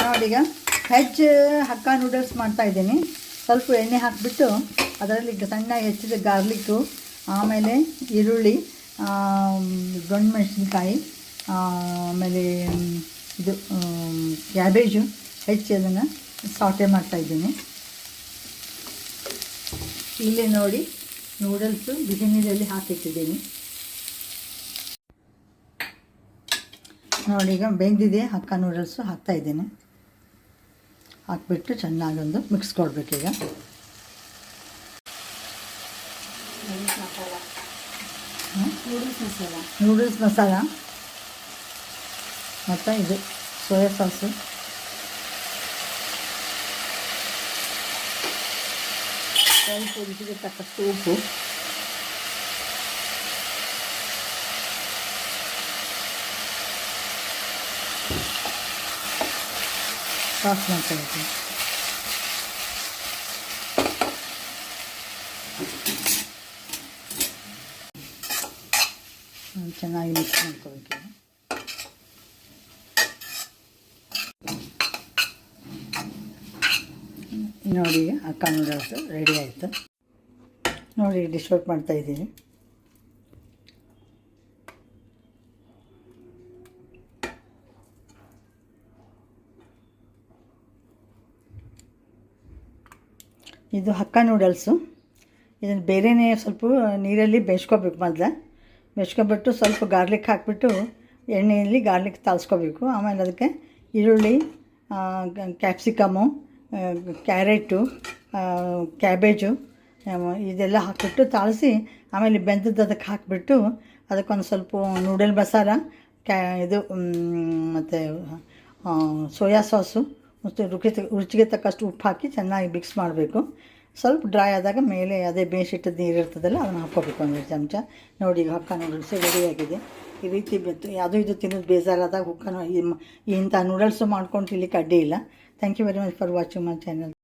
ನೋಡೀಗ veg Hakka noodles ಮಾಡ್ತಾಯಿದ್ದೀನಿ. ಸ್ವಲ್ಪ ಎಣ್ಣೆ ಹಾಕಿಬಿಟ್ಟು ಅದರಲ್ಲಿ ಸಣ್ಣ ಹೆಚ್ಚಿದ ಗಾರ್ಲಿಕ್ಕು, ಆಮೇಲೆ ಈರುಳ್ಳಿ, ದೊಣ್ಣೆ ಮೆಣಸಿನ್ಕಾಯಿ, ಆಮೇಲೆ ಇದು ಕ್ಯಾಬೇಜು ಹೆಚ್ಚಿ ಅದನ್ನು ಸಾಟೆ ಮಾಡ್ತಾಯಿದ್ದೀನಿ. ಇಲ್ಲೇ ನೋಡಿ ನೂಡಲ್ಸು ಬಿಸಿ ನೀರಲ್ಲಿ ಹಾಕಿಟ್ಟಿದ್ದೀನಿ. ನೋಡಿ ಈಗ ಬೆಂದಿದೆ ಹಕ್ಕ ನೂಡಲ್ಸು ಹಾಕ್ತಾಯಿದ್ದೀನಿ. ಹಾಕಿಬಿಟ್ಟು ಚೆನ್ನಾಗೊಂದು ಮಿಕ್ಸ್ ಕೊಡಬೇಕೀಗ. ನೂಡಲ್ಸ್ ಮಸಾಲ ಮತ್ತು ಇದು ಸೋಯಾ ಸಾಸು, ಸ್ವಲ್ಪ ರುಚಿಗೆ ತಕ್ಕಷ್ಟು ಉಪ್ಪು, ಸಾಸ್ ಮಾಡ್ತಾಯಿದ್ದೀನಿ. ಚೆನ್ನಾಗಿ ಮಿಕ್ಸ್ ಮಾಡ್ಕೋಬೇಕು. ನೋಡಿ ಹಕ್ಕ ನೂಡಲ್ಸ್ ರೆಡಿ ಆಯಿತು. ನೋಡಿ ಡಿಶ್ ಔಟ್ ಮಾಡ್ತಾಯಿದ್ದೀನಿ. ಇದು ಹಕ್ಕ ನೂಡಲ್ಸು. ಇದನ್ನು ಬೇರೆಯೇ ಸ್ವಲ್ಪ ನೀರಲ್ಲಿ ಬೇಯಿಸ್ಕೋಬೇಕು. ಮೊದಲು ಬೇಯಿಸ್ಕೊಬಿಟ್ಟು ಸ್ವಲ್ಪ ಗಾರ್ಲಿಕ್ ಹಾಕಿಬಿಟ್ಟು ಎಣ್ಣೆಯಲ್ಲಿ ಗಾರ್ಲಿಕ್ ತಾಳ್ಸ್ಕೋಬೇಕು. ಆಮೇಲೆ ಅದಕ್ಕೆ ಈರುಳ್ಳಿ, ಕ್ಯಾಪ್ಸಿಕಮ್ಮು, ಕ್ಯಾರೆಟು, ಕ್ಯಾಬೇಜು ಇದೆಲ್ಲ ಹಾಕಿಬಿಟ್ಟು ತಾಳಿಸಿ ಆಮೇಲೆ ಬೆಂದದ್ದು ಅದಕ್ಕೆ ಹಾಕಿಬಿಟ್ಟು ಅದಕ್ಕೊಂದು ಸ್ವಲ್ಪ ನೂಡಲ್ ಮಸಾಲ, ಇದು ಮತ್ತು ಸೋಯಾ ಸಾಸು ಮತ್ತು ರುಚಿಗೆ ತಕ್ಕಷ್ಟು ಉಪ್ಪು ಹಾಕಿ ಚೆನ್ನಾಗಿ ಮಿಕ್ಸ್ ಮಾಡಬೇಕು. ಸ್ವಲ್ಪ ಡ್ರೈ ಆದಾಗ ಮೇಲೆ ಅದೇ ಬೇಯಿಸಿಟ್ಟಿದ್ದು ನೀರು ಇರ್ತದಲ್ಲ ಅದನ್ನು ಹಾಕ್ಕೋಬೇಕು ಒಂದು ಚಮಚ. ನೋಡಿ ಈಗ ಹಕ್ಕ ನೂಡಲ್ಸ್ ರೆಡಿಯಾಗಿದೆ. ಈ ರೀತಿ ಅದು ಇದು ತಿನ್ನೋದು ಬೇಜಾರಾದಾಗ ಇಂಥ ನೂಡಲ್ಸು ಮಾಡ್ಕೊಂಡು ತಿನ್ಲಿಕ್ಕೆ ಅಡ್ಡಿ ಇಲ್ಲ. Thank you very much for watching my channel.